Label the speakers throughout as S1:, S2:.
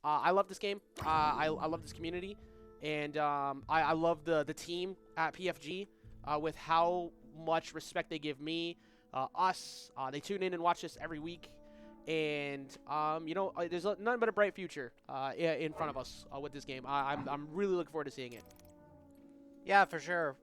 S1: I love this game. I love this community, and I love the team at PFG with how much respect they give me, us. They tune in and watch this every week, and you know, there's nothing but a bright future in front of us with this game. I'm really looking forward to seeing it.
S2: Yeah, for sure.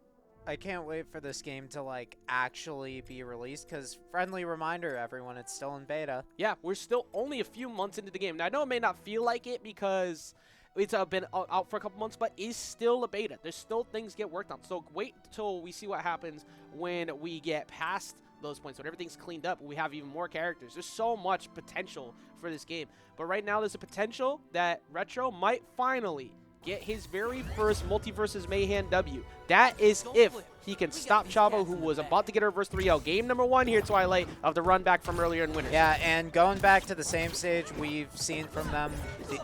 S2: I can't wait for this game to like actually be released, because friendly reminder, everyone, it's still in beta.
S1: Yeah, we're still only a few months into the game. Now, I know it may not feel like it because it's been out for a couple months, but it's still a beta. There's still things get worked on. So wait until we see what happens when we get past those points, when everything's cleaned up, we have even more characters. There's so much potential for this game. But right now, there's a potential that Retro might finally get his very first MultiVersus Mayhem W. That is if he can stop Chavo, who was about to get a reverse 3-0. Game number 1 here at Twilight of the run back from earlier in Winter.
S2: Yeah, and going back to the same stage we've seen from them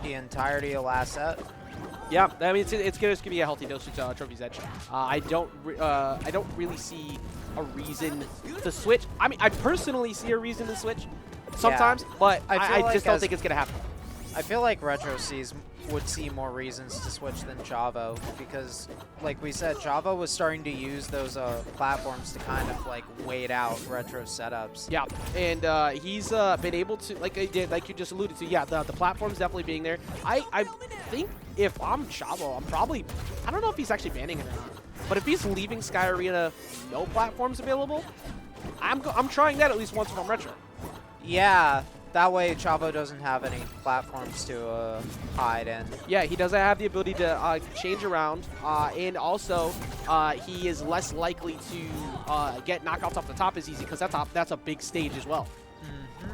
S2: the entirety of last set.
S1: Yeah, I mean, it's going to be a healthy dosage Trophy's Edge. I don't really see a reason to switch. I mean, I personally see a reason to switch sometimes, yeah, but I just don't think it's going to happen.
S2: I feel like Retro would see more reasons to switch than Chavo, because, like we said, Chavo was starting to use those platforms to kind of like wait out Retro setups.
S1: Yeah, and he's been able to, like you just alluded to, yeah, the platforms definitely being there. I think if I'm Chavo, I don't know if he's actually banning it or not, but if he's leaving Sky Arena no platforms available, I'm trying that at least once if I'm Retro.
S2: Yeah. That way, Chavo doesn't have any platforms to hide in.
S1: Yeah, he doesn't have the ability to change around, and also he is less likely to get knockouts off the top as easy, because that's a big stage as well.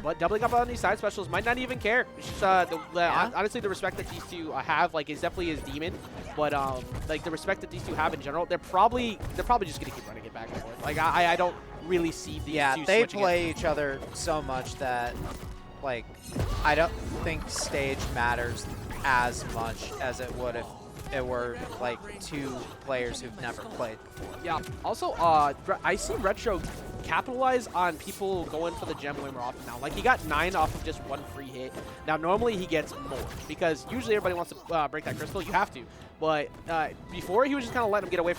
S1: But doubling up on these side specials might not even care. It's just, honestly, the respect that these two have, like, is definitely his demon. But like the respect that these two have in general, they're probably just gonna keep running it back and forth. Like I don't really see these two
S2: they
S1: switching
S2: play each other so much that, like, I don't think stage matters as much as it would if it were, like, two players who've never played before.
S1: Yeah. Also, I see Retro capitalize on people going for the gem way more often now. Like, he got 9 off of just 1 free hit. Now, normally he gets more, because usually everybody wants to break that crystal. You have to. But before, he was just kind of letting them get away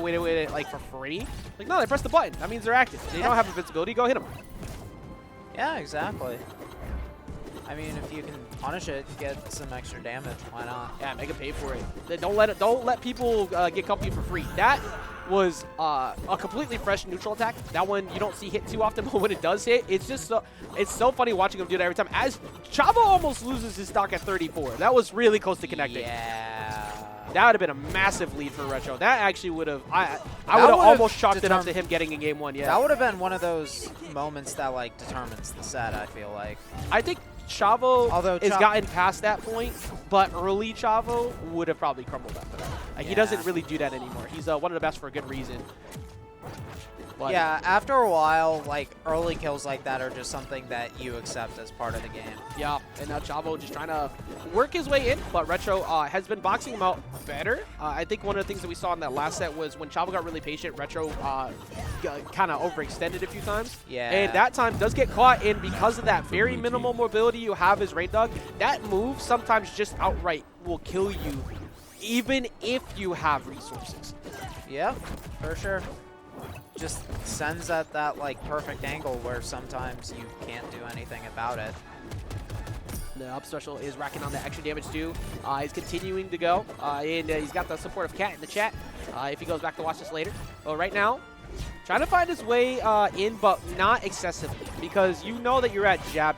S1: with it, like, for free. Like, no, they press the button. That means they're active. They don't have invincibility. Go hit them.
S2: Yeah, exactly. I mean, if you can punish it, get some extra damage, why not?
S1: Yeah, make it pay for it. Don't let people get comfy for free. That was a completely fresh neutral attack. That one you don't see hit too often, but when it does hit, it's just it's so funny watching him do that every time. As Chavo almost loses his stock at 34. That was really close to connecting.
S2: Yeah.
S1: That would have been a massive lead for Retro. That actually would have, I would have almost chalked it up to him getting in game 1. Yeah.
S2: That would have been one of those moments that, like, determines the set, I feel like.
S1: I think Chavo has gotten past that point, but early Chavo would have probably crumbled after that. Like, he doesn't really do that anymore. He's one of the best for a good reason. But
S2: yeah, after a while, like, early kills like that are just something that you accept as part of the game.
S1: Yeah, and now Chavo just trying to work his way in, but Retro has been boxing him out better. I think one of the things that we saw in that last set was when Chavo got really patient, Retro kind of overextended a few times.
S2: Yeah.
S1: And that time does get caught in because of that very minimal mobility you have as Reindog. That move sometimes just outright will kill you, even if you have resources.
S2: Yeah, for sure. Just sends at that, like, perfect angle where sometimes you can't do anything about it.
S1: The up special is racking on the extra damage too. He's continuing to go, and he's got the support of Cat in the chat if he goes back to watch this later. But right now, trying to find his way in, but not excessively, because you know that you're at jab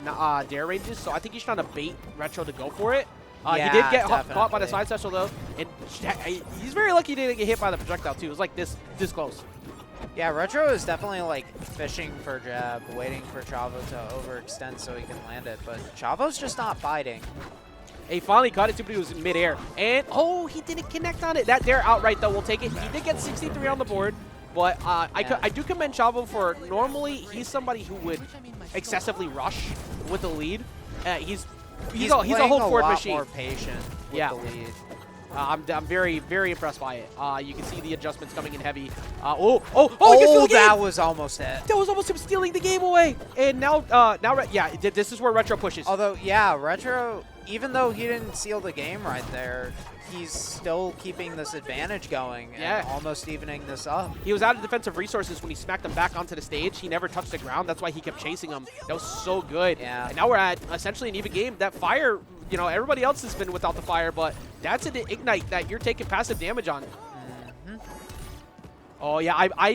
S1: dare ranges, so I think he's trying to bait Retro to go for it.
S2: Yeah,
S1: he did get caught by the side special though, and he's very lucky he didn't get hit by the projectile too. It was like this close.
S2: Yeah, Retro is definitely, like, fishing for jab, waiting for Chavo to overextend so he can land it, but Chavo's just not biting.
S1: He finally caught it too, but he was in midair. And, oh, he didn't connect on it. That dare outright, though, will take it. He did get 63 on the board, but I do commend Chavo for, normally, he's somebody who would excessively rush with the lead. He's a hold forward machine.
S2: More patient with the lead.
S1: I'm very, very impressed by it. You can see the adjustments coming in heavy. He gets to the game!
S2: That was almost it.
S1: That was almost him stealing the game away. And now, this is where Retro pushes.
S2: Although, yeah, Retro, even though he didn't seal the game right there, he's still keeping this advantage going and almost evening this up.
S1: He was out of defensive resources when he smacked him back onto the stage. He never touched the ground. That's why he kept chasing him. That was so good.
S2: Yeah.
S1: And now we're at essentially an even game. That fire, you know, everybody else has been without the fire, but that's an ignite that you're taking passive damage on. Oh yeah, I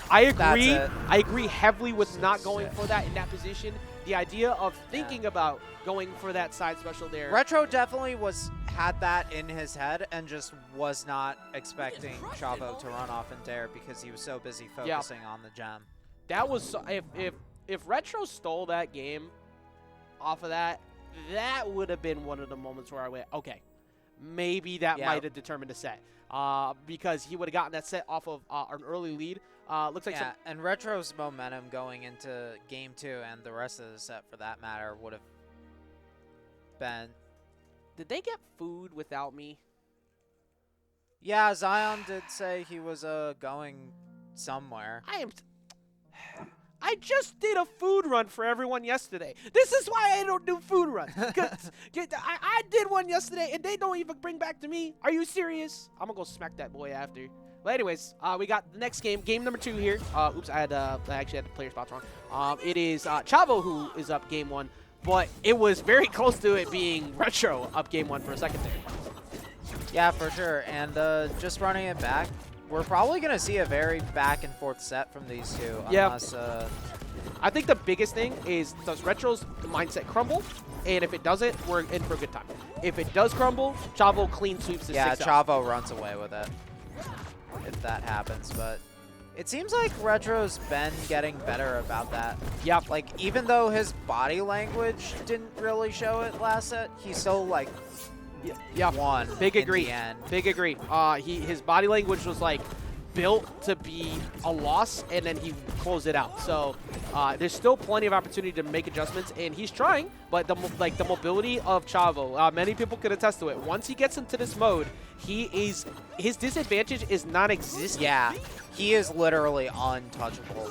S1: agree. I agree heavily with not going for that in that position. The idea of thinking about going for that side special there.
S2: Retro definitely had that in his head and just was not expecting Chavo to run off and dare because he was so busy focusing on the gem.
S1: That was if Retro stole that game off of that, that would have been one of the moments where I went, okay, maybe that might have determined a set. Because he would have gotten that set off of an early lead. Looks like
S2: and Retro's momentum going into game 2 and the rest of the set, for that matter, would have been.
S1: Did they get food without me?
S2: Yeah, Zion did say he was going somewhere.
S1: I just did a food run for everyone yesterday. This is why I don't do food runs. I did one yesterday, and they don't even bring back to me. Are you serious? I'm going to go smack that boy after. But anyways, we got the next game, game number 2 here. Oops, I actually had the player spots wrong. It is Chavo who is up game 1, but it was very close to it being Retro up game 1 for a second there.
S2: Yeah, for sure. And just running it back, we're probably going to see a very back-and-forth set from these two. Unless,
S1: I think the biggest thing is, does Retro's mindset crumble? And if it doesn't, we're in for a good time. If it does crumble, Chavo clean sweeps the 6 up.
S2: Chavo runs away with it if that happens. But it seems like Retro's been getting better about that.
S1: Yeah.
S2: Like, even though his body language didn't really show it last set, he still, like, won.
S1: Big agree.
S2: In the end.
S1: Big agree. His body language was like built to be a loss, and then he closed it out. So there's still plenty of opportunity to make adjustments, and he's trying. But the mobility of Chavo, many people could attest to it. Once he gets into this mode, his disadvantage is non-existent.
S2: Yeah, he is literally untouchable.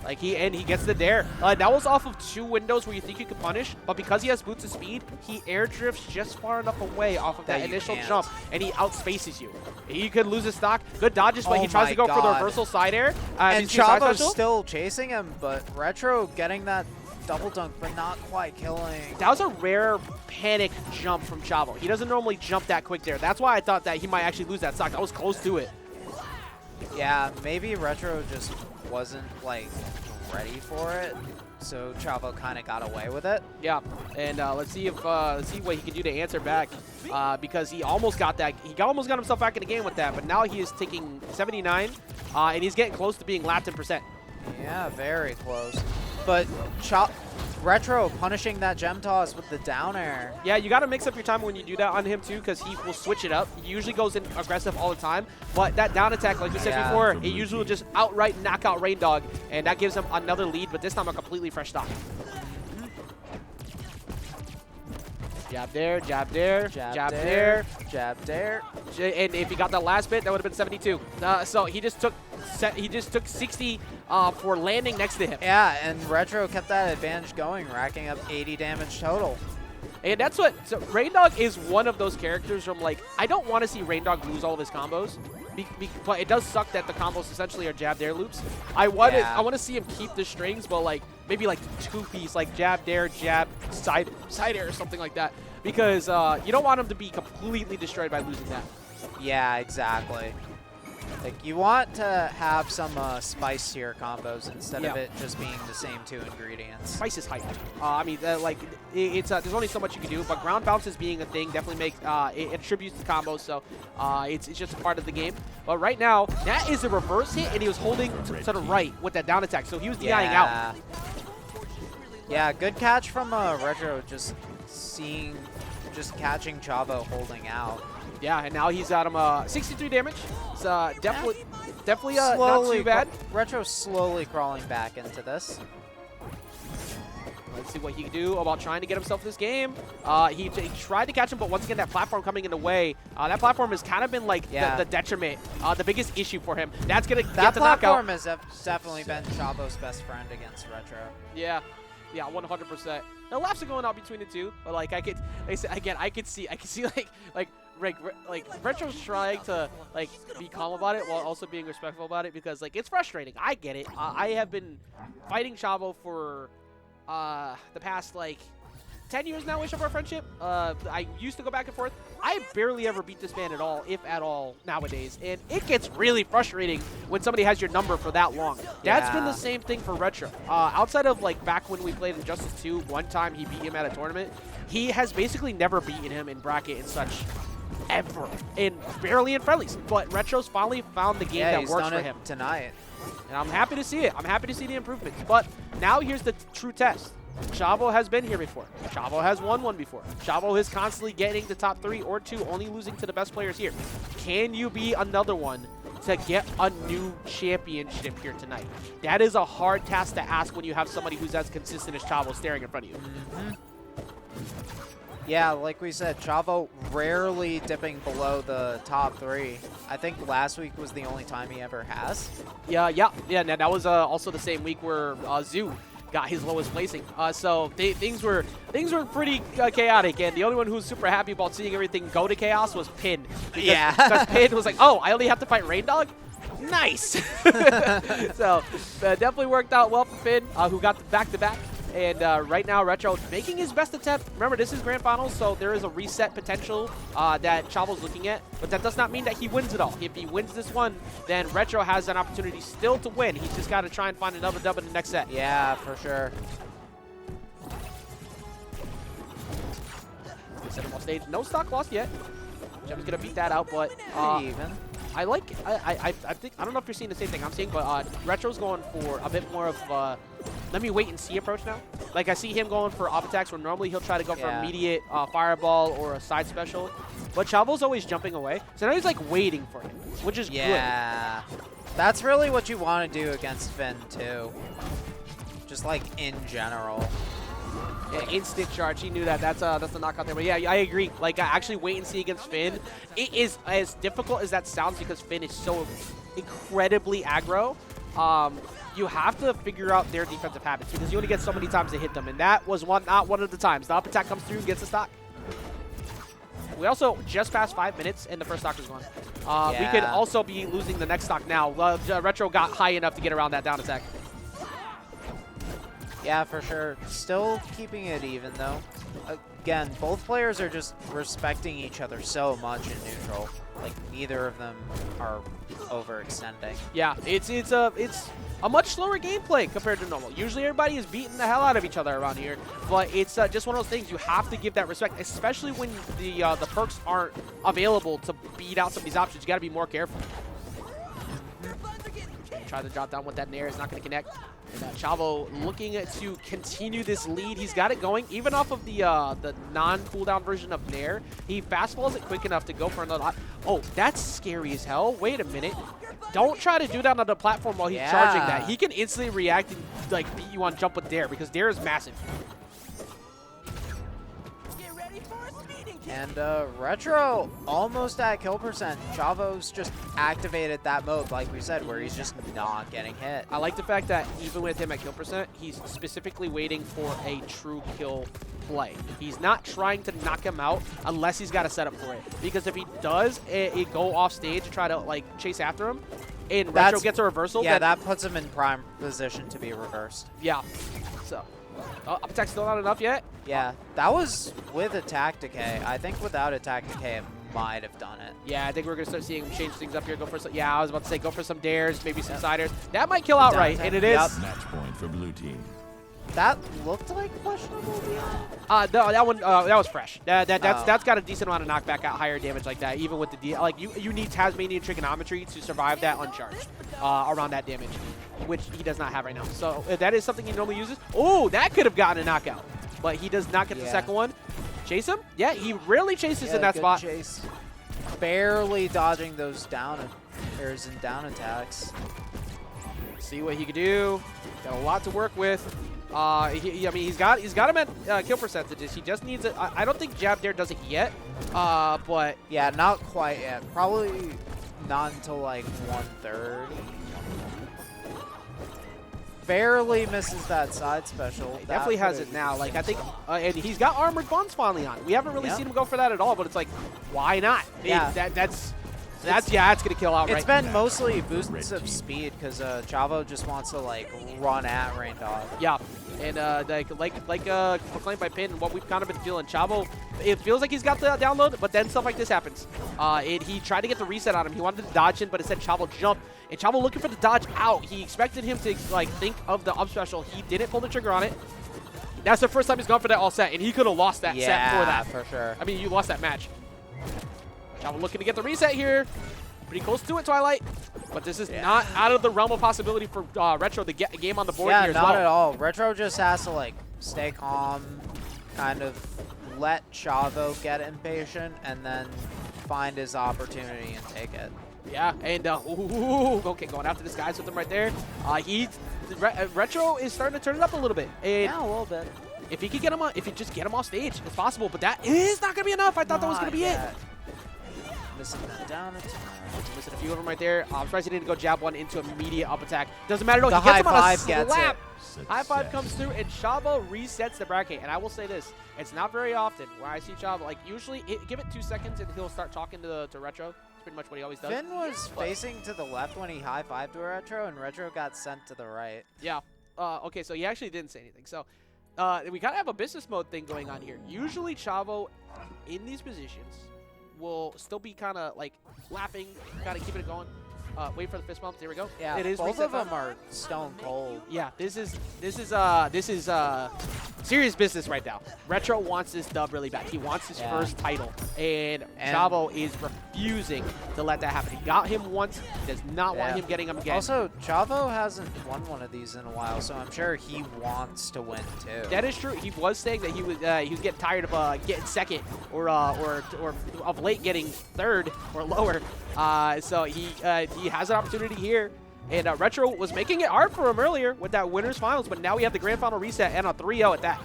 S1: Like he gets the dare. That was off of 2 windows where you think you could punish, but because he has boots of speed, he air drifts just far enough away off of that initial jump, and he outspaces you. He could lose his stock. Good dodges, but he tries to go for the reversal side air.
S2: And Chavo's still chasing him, but Retro getting that double dunk, but not quite killing.
S1: That was a rare panic jump from Chavo. He doesn't normally jump that quick there. That's why I thought that he might actually lose that stock. That was close to it.
S2: Yeah, maybe Retro just wasn't, like, ready for it, so Chavo kind of got away with it.
S1: Yeah, and let's see what he can do to answer back, because he almost got that. He almost got himself back in the game with that, but now he is taking 79, and he's getting close to being lapped in percent.
S2: Yeah, very close. But Retro punishing that gem toss with the down air.
S1: Yeah, you got to mix up your time when you do that on him, too, because he will switch it up. He usually goes in aggressive all the time, but that down attack, like we said before, he usually will just outright knock out Reindog, and that gives him another lead, but this time a completely fresh stock. Jab there, jab there, jab there,
S2: jab there.
S1: And if he got that last bit, that would have been 72. So he just took 60 for landing next to him.
S2: Yeah, and Retro kept that advantage going, racking up 80 damage total.
S1: And that's what, so Reindog is one of those characters where I'm like, I don't want to see Reindog lose all of his combos, but it does suck that the combos essentially are jab dare loops. I want to see him keep the strings, but like maybe like 2-piece, like jab dare, jab side air or something like that, because you don't want him to be completely destroyed by losing that.
S2: Yeah, exactly. Like, you want to have some spice to your combos instead of it just being the same 2 ingredients.
S1: Spice is hyped. I mean, it's there's only so much you can do, but ground bounces being a thing definitely makes it attributes to combos, so it's just a part of the game. But right now, that is a reverse hit, and he was holding to the right with that down attack, so he was DIing out.
S2: Yeah, good catch from Retro, just catching Chavo holding out.
S1: Yeah, and now he's at him 63 damage. It's definitely not too bad.
S2: Retro slowly crawling back into this.
S1: Let's see what he can do about trying to get himself this game. He tried to catch him, but once again, that platform coming in the way. That platform has kind of been like the detriment, the biggest issue for him. That's going to get the knockout.
S2: That platform has definitely been Chavo's best friend against Retro.
S1: Yeah. Yeah, 100%. The laps are going out between the two, but like I could see like Retro's trying to like be calm about it while also being respectful about it because like it's frustrating. I get it. I have been fighting Chavo for the past like 10 years now-ish of our friendship. I used to go back and forth. I barely ever beat this man at all, if at all, nowadays. And it gets really frustrating when somebody has your number for that long. That's been the same thing for Retro. Outside of like back when we played Injustice 2, one time he beat him at a tournament, he has basically never beaten him in bracket and such ever. And barely in friendlies. But Retro's finally found the game that works for him.
S2: Tonight.
S1: And I'm happy to see it. I'm happy to see the improvements. But now here's the true test. Chavo has been here before. Chavo has won one before. Chavo is constantly getting the top 3 or 2, only losing to the best players here. Can you be another one to get a new championship here tonight? That is a hard task to ask when you have somebody who's as consistent as Chavo staring in front of you.
S2: Yeah, like we said, Chavo rarely dipping below the top 3. I think last week was the only time he ever has. Yeah.
S1: Now that was also the same week where Zoo got his lowest placing. So things were pretty chaotic, and the only one who was super happy about seeing everything go to chaos was Pin. Because Pin was like, oh, I only have to fight Reindog? Nice! So definitely worked out well for Pin, who got the back-to-back. And right now, Retro making his best attempt. Remember, this is Grand Finals, so there is a reset potential that Chavo's looking at. But that does not mean that he wins it all. If he wins this one, then Retro has an opportunity still to win. He's just got to try and find another dub in the next set.
S2: Yeah, for sure.
S1: Set him off stage. No stock lost yet. Jem's going to beat that out, but
S2: even.
S1: I think, I don't know if you're seeing the same thing I'm seeing, but Retro's going for a bit more of let me wait and see approach now. Like I see him going for up attacks where normally he'll try to go for immediate fireball or a side special, but Chavo's always jumping away. So now he's like waiting for him, which is good.
S2: That's really what you want to do against Finn too. Just like in general.
S1: Yeah, instant charge. He knew that. That's the knockout there. But yeah, I agree. Like, I actually wait and see against Finn. It is as difficult as that sounds because Finn is so incredibly aggro. You have to figure out their defensive habits because you only get so many times to hit them, and that was not one of the times. The up attack comes through and gets the stock. We also just passed 5 minutes, and the first stock is gone. We could also be losing the next stock now. Retro got high enough to get around that down attack.
S2: Yeah, for sure. Still keeping it even, though. Again, both players are just respecting each other so much in neutral. Like, neither of them are overextending. Yeah, it's a much slower gameplay compared to normal. Usually everybody is beating the hell out of each other around here, but it's just one of those things you have to give that respect, especially when the perks aren't available to beat out some of these options. You got to be more careful. Try to drop down with that nair. It's not going to connect. And Chavo looking to continue this lead. He's got it going. Even off of the non-cooldown version of nair, he fastballs it quick enough to go for another. Oh, that's scary as hell. Wait a minute. Don't try to do that on the platform while he's charging that. He can instantly react and like beat you on jump with dair because dair is massive. And Retro almost at kill percent. Chavo's just activated that mode, like we said, where he's just not getting hit.
S1: I like the fact that even with him at kill percent, he's specifically waiting for a true kill play. He's not trying to knock him out unless he's got a setup for it. Because if he does it go off stage and try to like chase after him, and Retro gets a reversal,
S2: yeah, that puts him in prime position to be reversed.
S1: Yeah. So. Up attack still not enough yet?
S2: Yeah, that was with attack decay. I think without attack decay, it might have done it.
S1: Yeah, I think we're going to start seeing him change things up here. Go for some, I was about to say go for some dares, maybe some siders. That might kill outright, and it is.
S3: Match point for blue team.
S2: That looked like questionable.
S1: No, that one that was fresh. That's got a decent amount of knockback at higher damage like that. Even with the like you need Tasmanian trigonometry to survive that uncharged around that damage, which he does not have right now. So if that is something he normally uses. Oh, that could have gotten a knockout, but he does not get the second one. Chase him? Yeah, he rarely chases in that spot.
S2: Chase. Barely dodging those down airs and down attacks.
S1: See what he can do. Got a lot to work with. I mean, he's got him at kill percentages. He just needs it. I don't think jab dare does it yet. But
S2: yeah, not quite yet. Probably not until like 130. Barely misses that side special.
S1: He definitely has it now. Like I think, and he's got armored buns finally on. We haven't really seen him go for that at all. But it's like, why not?
S2: Yeah,
S1: that's gonna kill out.
S2: It's been mostly boosts of speed because Chavo just wants to like run at Reindog.
S1: Yeah, and like proclaimed by Pin, what we've kind of been feeling, Chavo, it feels like he's got the download, but then stuff like this happens. He tried to get the reset on him. He wanted to dodge in, but it said Chavo jump, and Chavo looking for the dodge out. He expected him to like think of the up special. He didn't pull the trigger on it. That's the first time he's gone for that all set, and he could have lost that set for that.
S2: For sure.
S1: I mean, you lost that match. Chavo looking to get the reset here. Pretty close to it, Twilight. But this is not out of the realm of possibility for Retro to get a game on the board here as well.
S2: Yeah, not at all. Retro just has to, like, stay calm, kind of let Chavo get impatient, and then find his opportunity and take it.
S1: Yeah, and okay, going after this guys with him right there. Retro is starting to turn it up a little bit. And
S2: yeah, a little bit.
S1: If he could get him on, if he just get him off stage, it's possible. But that is not gonna be enough. I thought that was gonna be it.
S2: Missing that down a ton.
S1: Missing a few of them right there. I'm surprised he didn't go jab one into immediate up attack. Doesn't matter though.
S2: The
S1: He gets him on a
S2: high five gets
S1: slap.
S2: it.
S1: High five comes through, and Chavo resets the bracket. And I will say this: it's not very often where I see Chavo. Like usually, give it 2 seconds and he'll start talking to Retro. It's pretty much what he always does.
S2: Finn was facing to the left when he high fived to Retro, and Retro got sent to the right.
S1: Yeah. Okay, so he actually didn't say anything. So we kind of have a business mode thing going on here. Usually, Chavo in these positions will still be kind of like laughing, kind of keeping it going. Wait for the fist bump. There we go.
S2: Yeah,
S1: it is
S2: both of them are stone cold.
S1: Yeah, this is serious business right now. Retro wants this dub really bad. He wants his first title, and Chavo is refusing to let that happen. He got him once. He does not want him getting him again.
S2: Also, Chavo hasn't won one of these in a while, so I'm sure he wants to win too.
S1: That is true. He was saying that he was getting tired of getting second or of late getting third or lower. So he has an opportunity here. And Retro was making it hard for him earlier with that winners finals, but now we have the grand final reset and a 3-0 at that.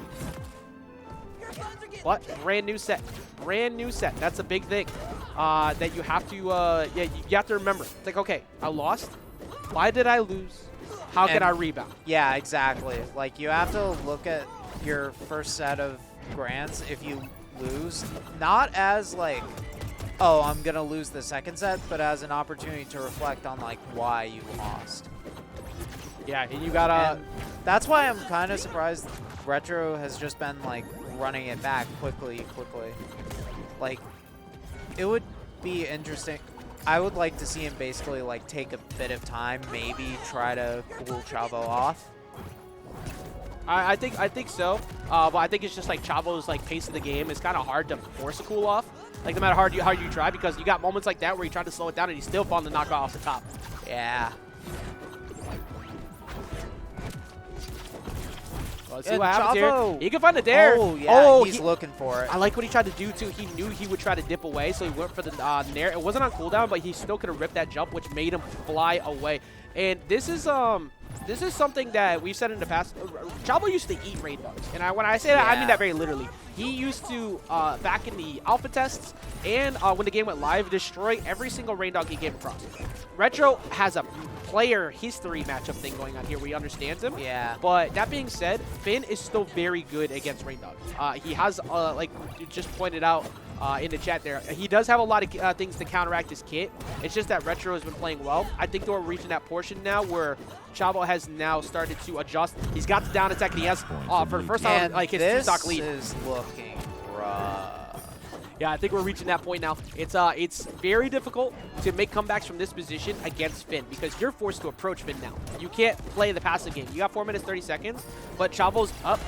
S1: But brand new set. Brand new set. That's a big thing that you have to you have to remember. It's like, okay, I lost. Why did I lose? How can I rebound?
S2: Yeah, exactly. Like, you have to look at your first set of grands if you lose, not as like, oh, I'm going to lose the second set, but as an opportunity to reflect on, like, why you lost.
S1: Yeah, and you got to...
S2: That's why I'm kind of surprised Retro has just been, like, running it back quickly. Like, it would be interesting. I would like to see him basically, like, take a bit of time, maybe try to cool Chavo off.
S1: I think so, but I think it's just like Chavo's like pace of the game is kind of hard to force a cool off. Like no matter how you try, because you got moments like that where you try to slow it down and you still found the knockoff off the top.
S2: Yeah.
S1: Well, let's see what happens here. He can find the dare.
S2: Oh yeah, he's looking for it.
S1: I like what he tried to do too. He knew he would try to dip away, so he went for the nair. It wasn't on cooldown, but he still could have ripped that jump, which made him fly away. And this is something that we've said in the past. Chavo used to eat Reindog, and when I say that, I mean that very literally. He used to, back in the alpha tests and when the game went live, destroy every single Reindog he came across. Retro has a player history matchup thing going on here where he understands him.
S2: Yeah.
S1: But that being said, Finn is still very good against Reindog. He has, like you just pointed out in the chat there, he does have a lot of things to counteract his kit. It's just that Retro has been playing well. I think that we're reaching that portion now where Chavo has now started to adjust. He's got the down attack, and he has, for the first time, like his 2-stock lead.
S2: This is looking rough.
S1: Yeah, I think we're reaching that point now. It's very difficult to make comebacks from this position against Finn because you're forced to approach Finn now. You can't play the passive game. You got 4 minutes, 30 seconds, but Chavo's up,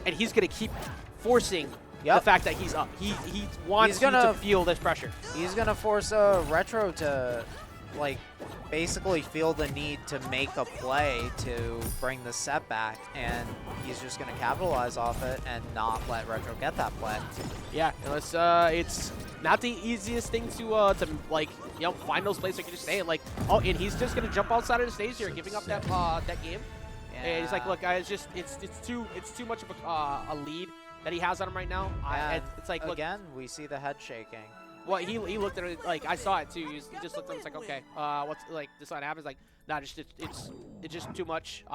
S1: and he's going to keep forcing the fact that he's up. He wants you to feel this pressure.
S2: He's going to force Retro to, like, basically feel the need to make a play to bring the set back, and he's just going to capitalize off it and not let Retro get that play. Yeah,
S1: unless it's not the easiest thing to like, you know, find those plays like you're just saying. Like, oh, and he's just going to jump outside of the stage here, giving up that game. And he's like, look, it's too much of a lead that he has on him right now. It's like, look,
S2: again, we see the head shaking.
S1: Well, he looked at it like I saw it too. He just looked at it. It's like, okay, what's like this not happens? Like, nah, it's just too much.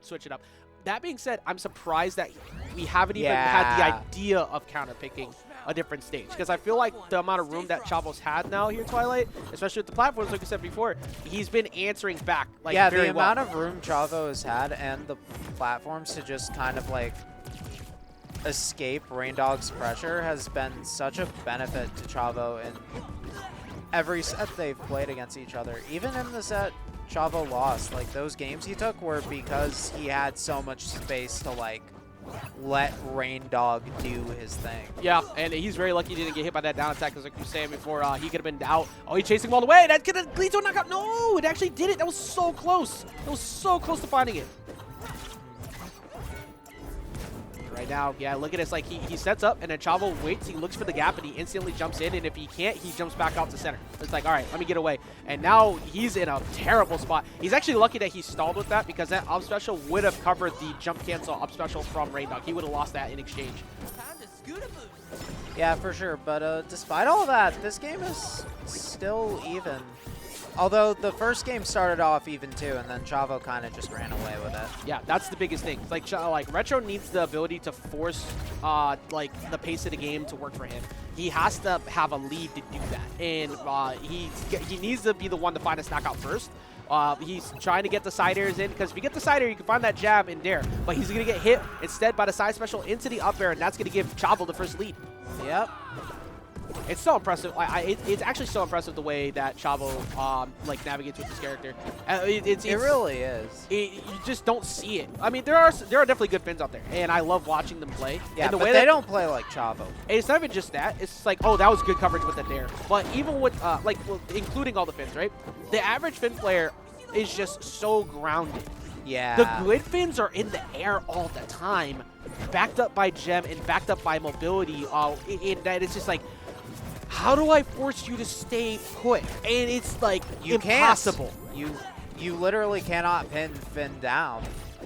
S1: Switch it up. That being said, I'm surprised that we haven't even had the idea of counterpicking a different stage, because I feel like the amount of room that Chavo's had now here, Twilight, especially with the platforms, like I said before, he's been answering back. Like, very
S2: the amount of room Chavo has had and the platforms to just kind of like escape Reindog's pressure has been such a benefit to Chavo in every set they've played against each other. Even in the set Chavo lost, like those games he took were because he had so much space to like let Reindog do his thing.
S1: Yeah, and he's very lucky he didn't get hit by that down attack, because like you were saying before, he could have been out. Oh, he's chasing him all the way. That could have lead to a knockout. No, it actually did it. That was so close. It was so close to finding it. Right now, yeah, look at this. Like, he sets up, and then Chavo waits. He looks for the gap, and he instantly jumps in. And if he can't, he jumps back out to center. It's like, all right, let me get away. And now he's in a terrible spot. He's actually lucky that he stalled with that, because that up special would have covered the jump cancel up special from Reindog. He would have lost that in exchange.
S2: Yeah, for sure. But despite all that, this game is still even. Although the first game started off even too, and then Chavo kind of just ran away with it. Yeah,
S1: that's the biggest thing. Like Retro needs the ability to force like the pace of the game to work for him. He has to have a lead to do that, and he needs to be the one to find us knockout first. He's trying to get the side airs in, because if you get the side air, you can find that jab in dare. But he's going to get hit instead by the side special into the up air, and that's going to give Chavo the first lead.
S2: Yep.
S1: It's so impressive. It's actually so impressive the way that Chavo like navigates with this character.
S2: It really is.
S1: You just don't see it. I mean, there are definitely good Finns out there, and I love watching them play.
S2: Yeah,
S1: and the
S2: but
S1: way
S2: they don't play like Chavo.
S1: It's not even just that. It's like, oh, that was good coverage with the dare. But even with including all the Finns, right? The average Finn player is just so grounded.
S2: Yeah.
S1: The good Finns are in the air all the time, backed up by gem and backed up by mobility. In that it's just like, how do I force you to stay put? And it's like impossible.
S2: You literally cannot pin Finn down.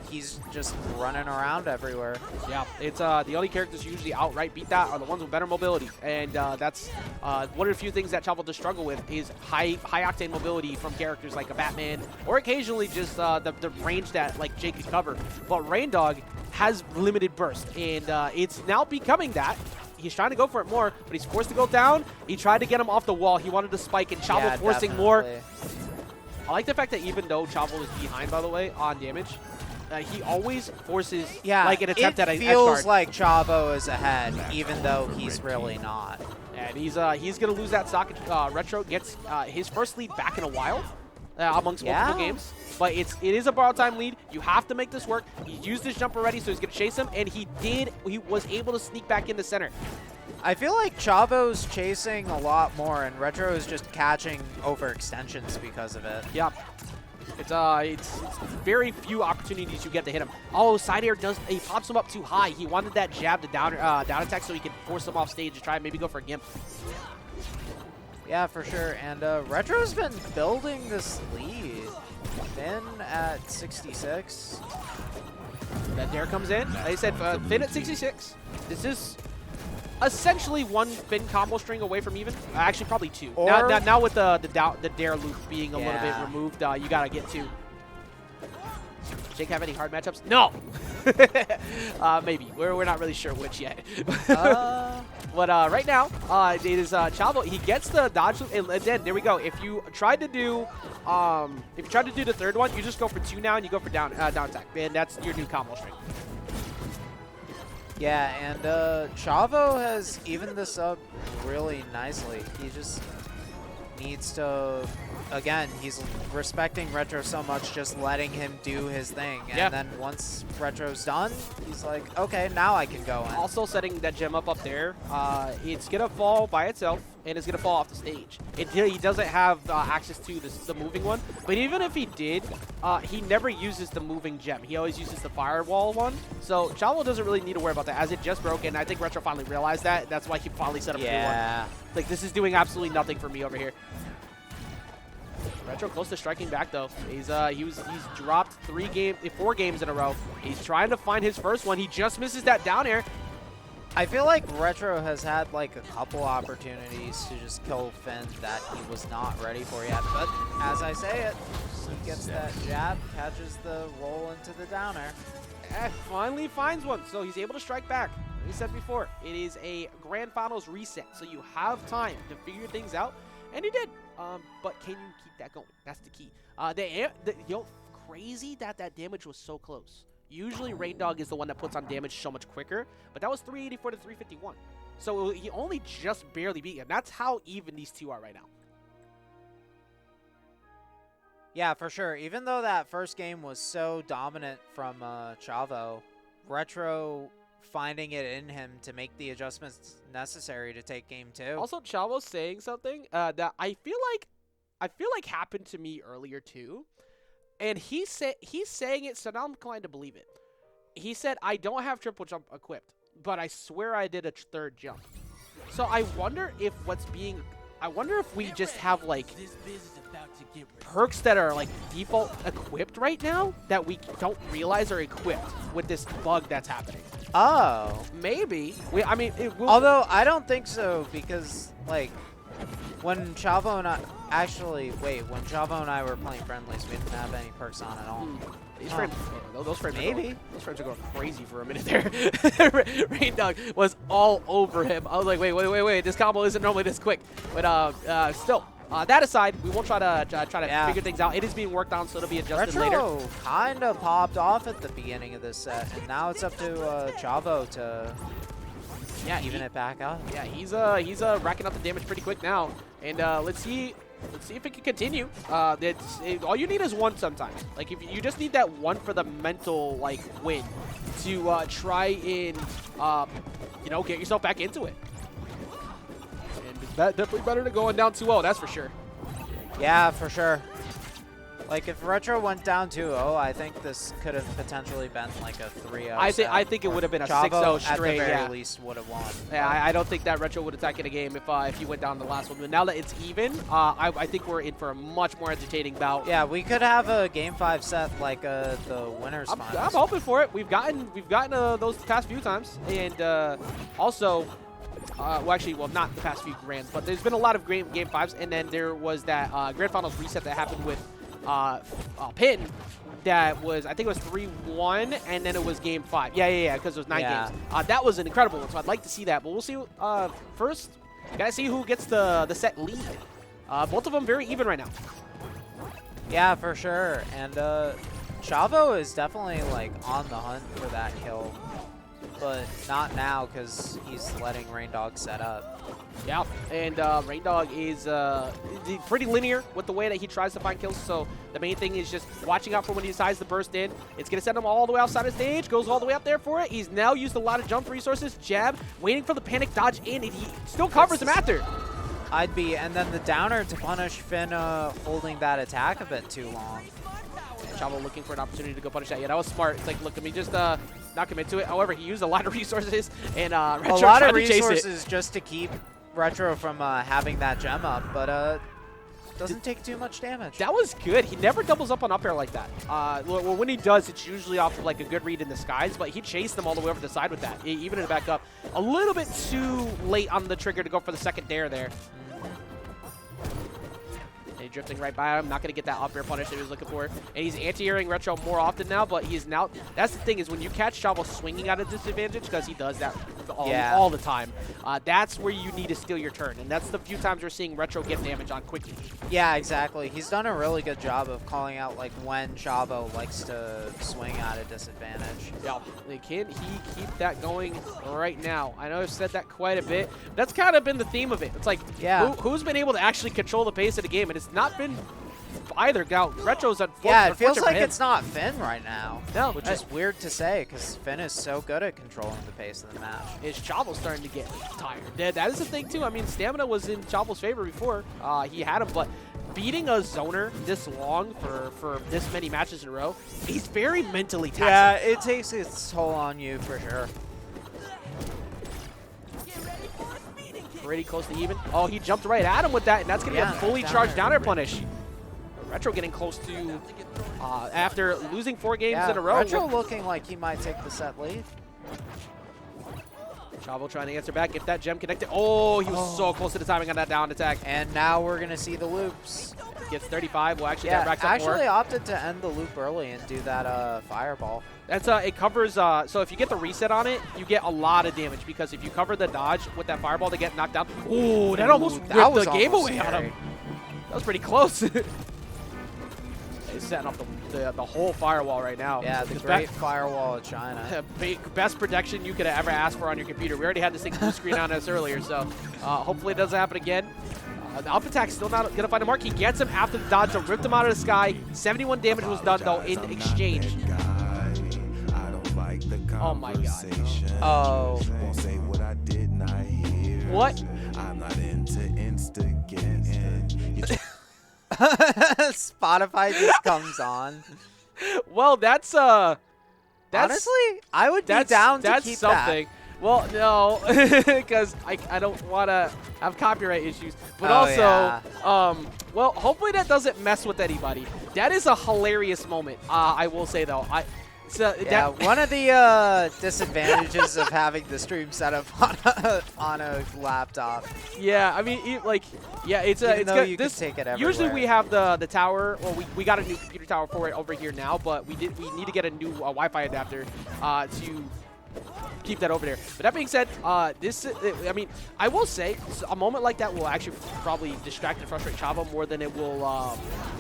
S2: He's just running around everywhere.
S1: Yeah, it's the only characters who usually outright beat that are the ones with better mobility, and that's one of the few things that Chavo does struggle with is high octane mobility from characters like a Batman, or occasionally just the range that like Jake could cover. But Reindog has limited burst, and it's now becoming that. He's trying to go for it more, but he's forced to go down. He tried to get him off the wall. He wanted to spike, and Chavo forcing
S2: definitely
S1: more. I like the fact that even though Chavo is behind, by the way, on damage, he always forces like an attempt at an edge guard.
S2: It feels like Chavo is ahead, even though he's really not.
S1: And he's going to lose that stock. Retro gets his first lead back in a while amongst multiple games. But it is a borrowed time lead. You have to make this work. He used his jump already, so he's going to chase him, and he was able to sneak back in the center.
S2: I feel like Chavo's chasing a lot more, and Retro is just catching overextensions because of it.
S1: Yeah. It's very few opportunities you get to hit him. Oh, side air he pops him up too high. He wanted that jab to down attack so he could force him off stage to try and maybe go for a gimp.
S2: Yeah, for sure. And Retro's been building this lead. Finn at 66.
S1: That dare comes in. Like I said, Finn at 66. This is essentially one Finn combo string away from even. Actually, probably two. Now with the dare loop being a little bit removed, you gotta get two. Jake have any hard matchups? No. Maybe. We're not really sure which yet. But right now, it is Chavo. He gets the dodge loop, and then there we go. If you tried to do the third one, you just go for two now, and you go for down attack, and that's your new combo string.
S2: Yeah, and Chavo has evened this up really nicely. He just needs to, again, he's respecting Retro so much, just letting him do his thing. And then once Retro's done, he's like, okay, now I can go in.
S1: Also setting that gem up there, it's going to fall by itself, and it's going to fall off the stage. He doesn't have access to the moving one, but even if he did, he never uses the moving gem. He always uses the firewall one. So Chavo doesn't really need to worry about that, as it just broke, and I think Retro finally realized that. That's why he finally set up 3-1. Like, this is doing absolutely nothing for me over here. Retro close to striking back though. He's dropped 4 games in a row. He's trying to find his first one. He just misses that down air.
S2: I feel like Retro has had like a couple opportunities to just kill Finn that he was not ready for yet. But as I say it, he gets that jab, catches the roll into the down air.
S1: Finally finds one, so he's able to strike back. Like I said before, it is a Grand Finals reset, so you have time to figure things out, and he did. But can you keep that going? That's the key. Crazy that damage was so close. Usually Reindog is the one that puts on damage so much quicker, but that was 384 to 351. So he only just barely beat him. That's how even these two are right now.
S2: Yeah, for sure. Even though that first game was so dominant from Chavo, Retro finding it in him to make the adjustments necessary to take game 2.
S1: Also, Chavo's saying something that I feel like happened to me earlier too. And he's saying it, so now I'm inclined to believe it. He said, I don't have triple jump equipped, but I swear I did a 3rd jump. So I wonder if we just have like perks that are like default equipped right now that we don't realize are equipped with this bug that's happening.
S2: Oh.
S1: Maybe.
S2: Although I don't think so, because like when Chavo and I when Chavo and I were playing friendlies, we didn't have any perks on at all.
S1: Those frames
S2: maybe.
S1: Those frames are going crazy for a minute there. Reindog was all over him. I was like, wait. This combo isn't normally this quick. But still, that aside, we won't try to figure things out. It is being worked on, so it'll be adjusted later.
S2: Retro kind of popped off at the beginning of this set, and now it's up to Chavo to even it back up.
S1: Yeah, he's racking up the damage pretty quick now, and let's see if it can continue. All you need is one sometimes. Like if you just need that one for the mental win to try and get yourself back into it. And it's definitely better than going down 2-0. That's for sure.
S2: Yeah, for sure. Like if Retro went down 2-0, I think this could have potentially been like a 3-0.
S1: I think it would have been a
S2: Chavo
S1: 6-0 straight.
S2: At the very least would have won.
S1: Yeah, I don't think that Retro would attack in a game if you went down the last one. But now that it's even, I think we're in for a much more entertaining bout.
S2: Yeah, we could have a Game 5 set like the winners finals.
S1: I'm hoping for it. We've gotten those past few times, and also. Not the past few grands, but there's been a lot of Game 5s, and then there was that Grand Finals reset that happened with Pin that was, I think it was 3-1, and then it was Game 5. Yeah, because it was 9 games. That was an incredible one, so I'd like to see that, but we'll see. First, you gotta see who gets the set lead. Both of them very even right now.
S2: Yeah, for sure, and Chavo is definitely on the hunt for that kill. But not now, because he's letting Reindog set up.
S1: Yeah, and Reindog is pretty linear with the way that he tries to find kills, so the main thing is just watching out for when he decides to burst in. It's going to send him all the way outside of stage, goes all the way up there for it. He's now used a lot of jump resources, jab, waiting for the panic dodge in, and he still covers him after.
S2: And then the downer to punish Finn holding that attack a bit too long.
S1: Chavo looking for an opportunity to go punish that. Yeah, that was smart. It's like, look, let me just not commit to it. However, he used a lot of resources, and Retro tried to chase it.
S2: A lot of resources just to keep Retro from having that gem up, but doesn't take too much damage.
S1: That was good. He never doubles up on up air like that. Well, when he does, it's usually off of a good read in the skies, but he chased them all the way over the side with that, even in the back up. A little bit too late on the trigger to go for the second dare there. Drifting right by him, not going to get that up air punish that he was looking for. And he's anti-airing Retro more often now, but he's now, that's the thing, is when you catch Chavo swinging at a disadvantage, because he does that all the time, that's where you need to steal your turn. And that's the few times we're seeing Retro get damage on quickly.
S2: Yeah, exactly. He's done a really good job of calling out when Chavo likes to swing at a disadvantage.
S1: Yeah, can he keep that going right now? I know I've said that quite a bit. That's kind of been the theme of it. It's like, who's been able to actually control the pace of the game? And it's not been either. Now, Retro's unfortunate.
S2: Yeah, it feels like it's not Finn right now.
S1: No,
S2: which is weird to say, because Finn is so good at controlling the pace of the match.
S1: Is Chavo starting to get tired? That is the thing, too. I mean, stamina was in Chavo's favor before. He had him, but beating a zoner this long for this many matches in a row, he's very mentally taxing.
S2: Yeah, it takes its toll on you for sure.
S1: Pretty close to even. Oh, he jumped right at him with that, and that's going to be a fully charged down air punish. Retro getting close to, after losing 4 games in a row.
S2: Retro looking like he might take the set lead.
S1: Chavo trying to answer back. If that gem connected. Oh, he was so close to the timing on that down attack.
S2: And now we're going to see the loops.
S1: Gets 35. Well, actually, that racks up more.
S2: Actually opted to end the loop early and do that fireball.
S1: That's it covers. So if you get the reset on it, you get a lot of damage because if you cover the dodge with that fireball to get knocked down. Ooh, that almost ripped the game away on him. That was pretty close. He's setting up the whole firewall right now.
S2: Yeah, the great firewall of China.
S1: Best protection you could have ever asked for on your computer. We already had this thing blue screen on us earlier, so hopefully it doesn't happen again. The up attack's still not going to find a mark. He gets him after the dodge, so ripped him out of the sky. 71 damage was done, though, in exchange. Oh, my God.
S2: Oh.
S1: What?
S3: I'm not into Instagram.
S2: Spotify just comes on.
S1: Well, that's
S2: honestly, I would be down to keep
S1: something. That. Well, no, because I don't want to have copyright issues. But well, hopefully that doesn't mess with anybody. That is a hilarious moment. I will say though,
S2: one of the disadvantages of having the stream set up on a laptop.
S1: Yeah, I mean, it's good.
S2: You can take it everywhere.
S1: Usually we have the tower. Well, we got a new computer tower for it over here now, but we need to get a new Wi-Fi adapter to keep that over there. But that being said, I mean, I will say a moment like that will actually probably distract and frustrate Chavo more than it will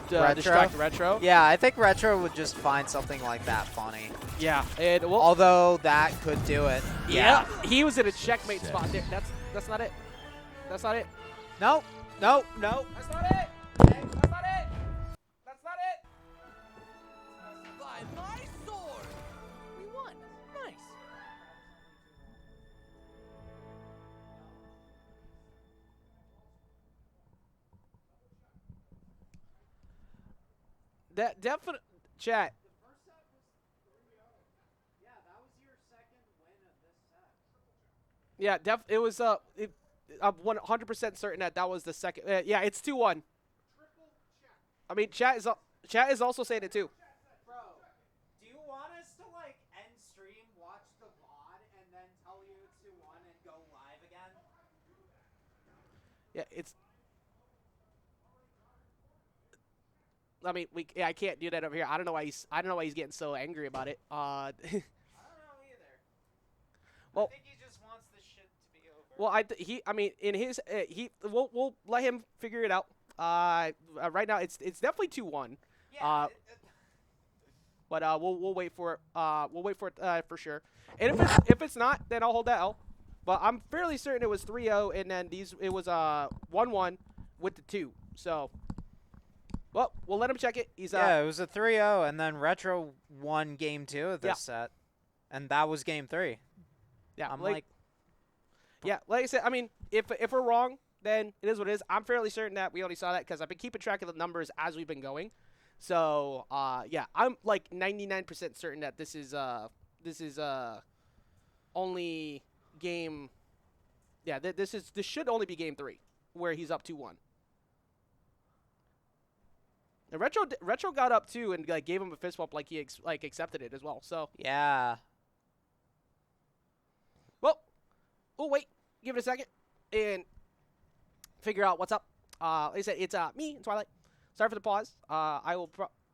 S1: distract Retro.
S2: Yeah, I think Retro would just find something like that funny.
S1: Yeah, and
S2: although that could do it.
S1: Yeah, he was in a checkmate spot there. That's not it. That's not it.
S2: No.
S1: That's not it. That's not it. That's not it. By my sword, we won. Nice. That definite chat.
S2: The first set was 3-0. Yeah, that was your second win of this set.
S1: Yeah, it was I'm 100% certain that was the second. Yeah, it's 2-1. I mean, chat is also saying it too.
S2: Bro, do you want us to end stream, watch the VOD, and then tell you it's 2-1 and go live again?
S1: Yeah, it's. I mean, I can't do that over here. I don't know why he's getting so angry about it.
S2: I don't know either.
S1: Well,
S2: I think he just wants this shit to be over.
S1: Well, I mean, in his we'll let him figure it out. Right now it's definitely 2-1.
S2: Yeah.
S1: But we'll wait for it. We'll wait for it for sure. And if it's not, then I'll hold that L. But I'm fairly certain it was 3-0, and then it was 1-1 with the 2. So. Well, we'll let him check it. It
S2: was a 3-0, and then Retro won game 2 of this set, and that was game 3.
S1: Yeah,
S2: I'm
S1: like I said, I mean, if we're wrong, then it is what it is. I'm fairly certain that we already saw that because I've been keeping track of the numbers as we've been going. So, yeah, I'm like 99% certain that this is only game. Yeah, this should only be game 3 where he's up 2-1. And Retro got up too and gave him a fist bump like he accepted it as well. So
S2: yeah.
S1: Well, we'll wait. Give it a second and figure out what's up. Like I said, it's me and Twilight. Sorry for the pause.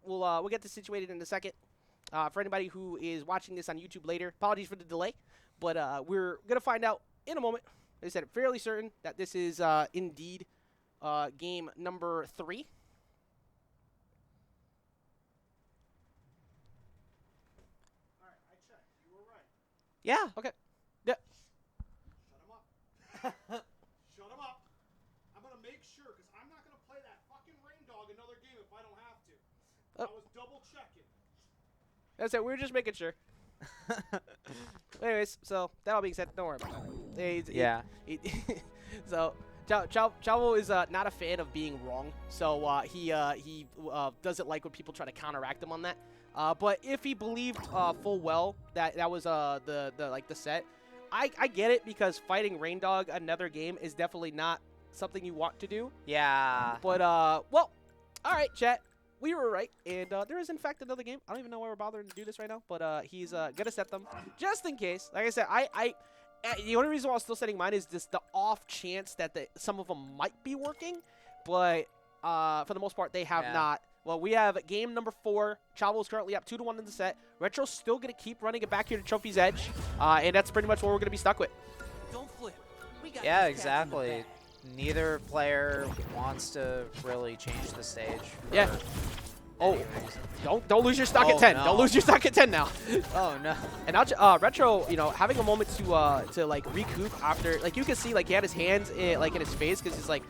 S1: We'll get this situated in a second. For anybody who is watching this on YouTube later, apologies for the delay, but we're gonna find out in a moment. Like I said, I'm fairly certain that this is indeed game number 3.
S2: Yeah.
S1: Okay. Yeah.
S3: Shut him up. Shut him up. I'm going to make sure, because I'm not going to play that fucking Reindog another game if I don't have to. I was double checking.
S1: That's it. We were just making sure. Anyways, so that all being said, don't worry about it. So Chavo is not a fan of being wrong. So he doesn't like when people try to counteract him on that. But if he believed full well that was the set, I get it because fighting Reindog another game is definitely not something you want to do.
S2: Yeah.
S1: But well, all right, chat. we were right, and there is in fact another game. I don't even know why we're bothering to do this right now, but he's gonna set them just in case. Like I said, the only reason why I'm still setting mine is just the off chance that some of them might be working, but for the most part they have not. Well, we have game number 4. Chavo's currently up 2-1 in the set. Retro's still gonna keep running it back here to Trophy's Edge, and that's pretty much what we're gonna be stuck with.
S4: Don't flip. We got
S2: Yeah,
S4: these cats in the
S2: exactly.
S4: back.
S2: Neither player wants to really change the stage.
S1: Yeah.
S2: for
S1: Oh,
S2: any reason.
S1: don't lose your stock at
S2: Oh,
S1: 10.
S2: no.
S1: Don't lose your stock at 10 now.
S2: Oh no.
S1: And now, Retro, having a moment to like recoup after, like you can see, like he had his hands in his face because he's like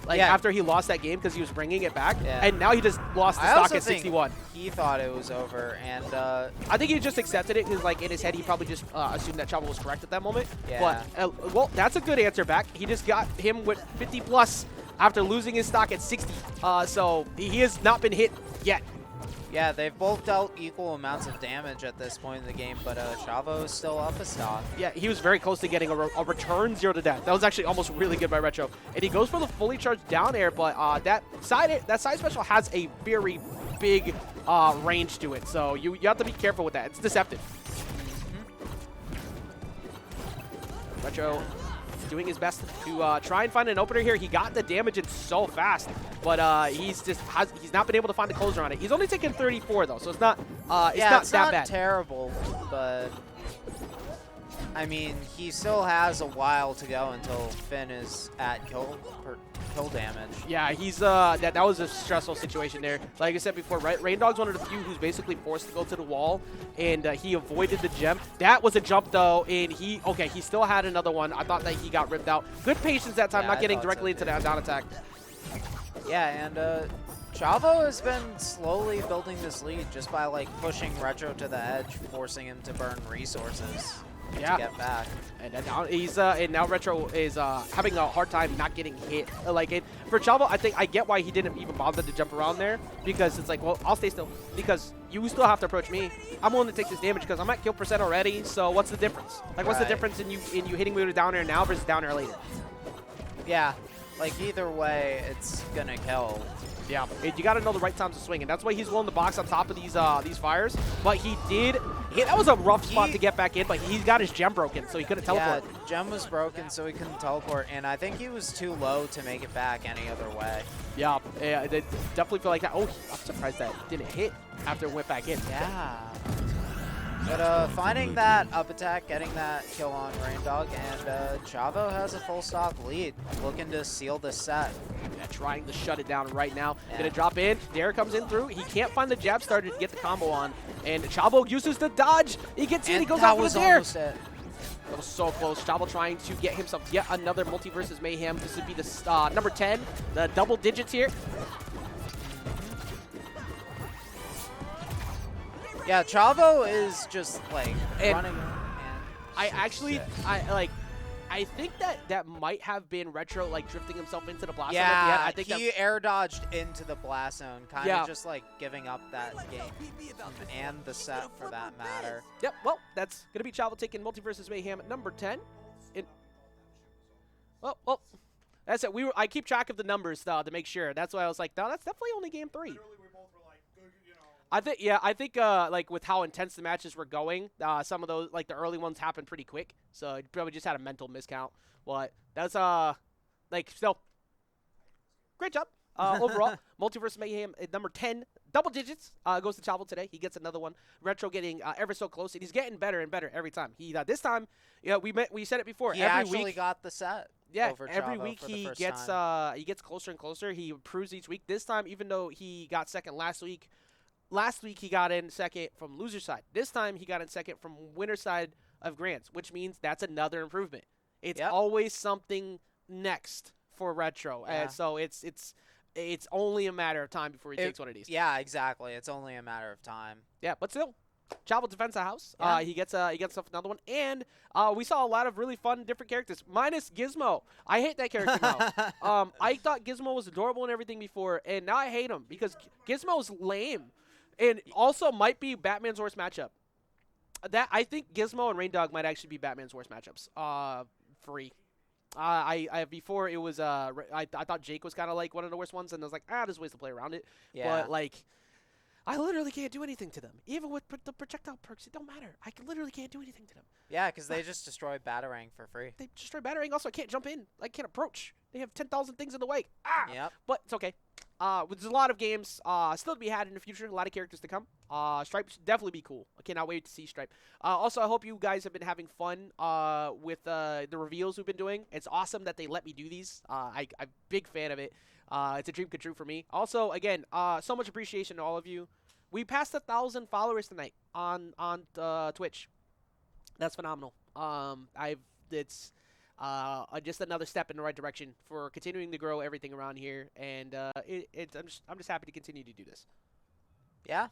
S1: after he lost that game because he was bringing it back,
S2: Yeah.
S1: and now he just lost the
S2: I
S1: stock
S2: also
S1: at
S2: think
S1: 61.
S2: he thought it was over, and
S1: I think he just accepted it because, like, in his head, he probably just assumed that Chavo was correct at that moment.
S2: Yeah.
S1: But well, that's a good answer back. He just got him with 50 plus after losing his stock at 60. So he has not been hit yet.
S2: yeah, they've both dealt equal amounts of damage at this point in the game, but Chavo is still up a stock.
S1: Yeah, he was very close to getting a return 0 to death. That was actually almost really good by Retro. And he goes for the fully charged down air, but that side special has a very big range to it. So you have to be careful with that. It's deceptive. Retro doing his best to try and find an opener here. He got the damage in so fast, but he's not been able to find a closer on it. He's only taken 34 though, so it's not
S2: It's
S1: that bad.
S2: terrible, but I mean, he still has a while to go until Finn is at kill damage.
S1: Yeah, he's that was a stressful situation there. Like I said before, right? Reindog's one of the few who's basically forced to go to the wall, and he avoided the gem. That was a jump though, and he still had another one. I thought that he got ripped out. Good patience that time,
S2: Yeah,
S1: not
S2: I
S1: getting
S2: thought
S1: directly
S2: so,
S1: into that down attack.
S2: Yeah, and Chavo has been slowly building this lead just by like pushing Retro to the edge, forcing him to burn resources to get back.
S1: And now now Retro is having a hard time not getting hit. For Chavo, I get why he didn't even bother to jump around there, because it's like, well, I'll stay still because you still have to approach me. I'm willing to take this damage because I'm at kill percent already. So what's the difference? Like, what's the difference in you hitting me with a down air now versus down air later?
S2: Yeah, like either way, it's gonna kill.
S1: Yeah, you got to know the right times to swing, and that's why he's willing to box on top of these fires. But that was a rough spot to get back in, but he got his gem broken, so he couldn't teleport.
S2: Yeah, gem was broken, so he couldn't teleport, and I think he was too low to make it back any other way.
S1: Yeah, they definitely feel like that. Oh, I'm surprised that didn't hit after it went back in.
S2: Yeah. But finding that up attack, getting that kill on Reindog, and Chavo has a full stock lead, looking to seal the set.
S1: Yeah, trying to shut it down right now.
S2: Yeah.
S1: Gonna drop in. Dare comes in through. He can't find the jab starter to get the combo on, and Chavo uses the dodge. He gets in. He goes out for the dare.
S2: Almost it.
S1: That was so close. Chavo trying to get himself yet another MultiVersus Mayhem. This would be the number 10, the double digits here.
S2: Yeah, Chavo is just like running.
S1: I think that might have been Retro drifting himself into the blast zone.
S2: Yeah,
S1: I think
S2: he air dodged into the blast zone, kind of
S1: Yeah.
S2: just like giving up that game and the set for that matter.
S1: Yep. Well, that's gonna be Chavo taking MultiVersus Mayhem at number 10. Well, that's it. I keep track of the numbers to make sure. That's why I was like, no, that's definitely only game 3.
S3: Literally, we both were like, good, you know.
S1: I think like with how intense the matches were going, some of those the early ones happened pretty quick, so it probably just had a mental miscount. But that's still great job overall. MultiVersus Mayhem at number 10, double digits, goes to Chavo today. He gets another one. Retro getting ever so close, and he's getting better and better every time. He this time, we said it before.
S2: He
S1: every
S2: actually
S1: week,
S2: got the set.
S1: yeah,
S2: over
S1: every
S2: Chavo
S1: week
S2: for the
S1: he
S2: first
S1: gets
S2: time.
S1: he gets closer and closer. He improves each week. This time, even though he got second last week he got in second from loser side. This time he got in second from winner side of Grants, which means that's another improvement. It's always something next for Retro,
S2: Yeah.
S1: and so it's only a matter of time before he takes one of these.
S2: Yeah, exactly. It's only a matter of time.
S1: Yeah, but still, Chavo defends the house.
S2: Yeah.
S1: He gets himself another one, and we saw a lot of really fun different characters, minus Gizmo. I hate that character now. I thought Gizmo was adorable and everything before, and now I hate him because Gizmo's lame, and also might be Batman's worst matchup. I think Gizmo and Reindog might actually be Batman's worst matchups. Free. Before it was I thought Jake was kind of like one of the worst ones, and I was like, there's ways to play around it.
S2: Yeah.
S1: But like, I literally can't do anything to them. Even with the projectile perks, it don't matter. I literally can't do anything to them.
S2: Yeah, because they just destroy Batarang for free.
S1: They destroy Batarang. Also, I can't jump in. I can't approach. They have 10,000 things in the way.
S2: Yep.
S1: But it's okay. There's a lot of games still to be had in the future. A lot of characters to come. Stripe should definitely be cool. I cannot wait to see Stripe. Also, I hope you guys have been having fun with the reveals we've been doing. It's awesome that they let me do these. I'm a big fan of it. It's a dream come true for me. Also, again, so much appreciation to all of you. We passed 1,000 followers tonight on Twitch. That's phenomenal. It's just another step in the right direction for continuing to grow everything around here, and I'm just happy to continue to do this.
S2: Yeah,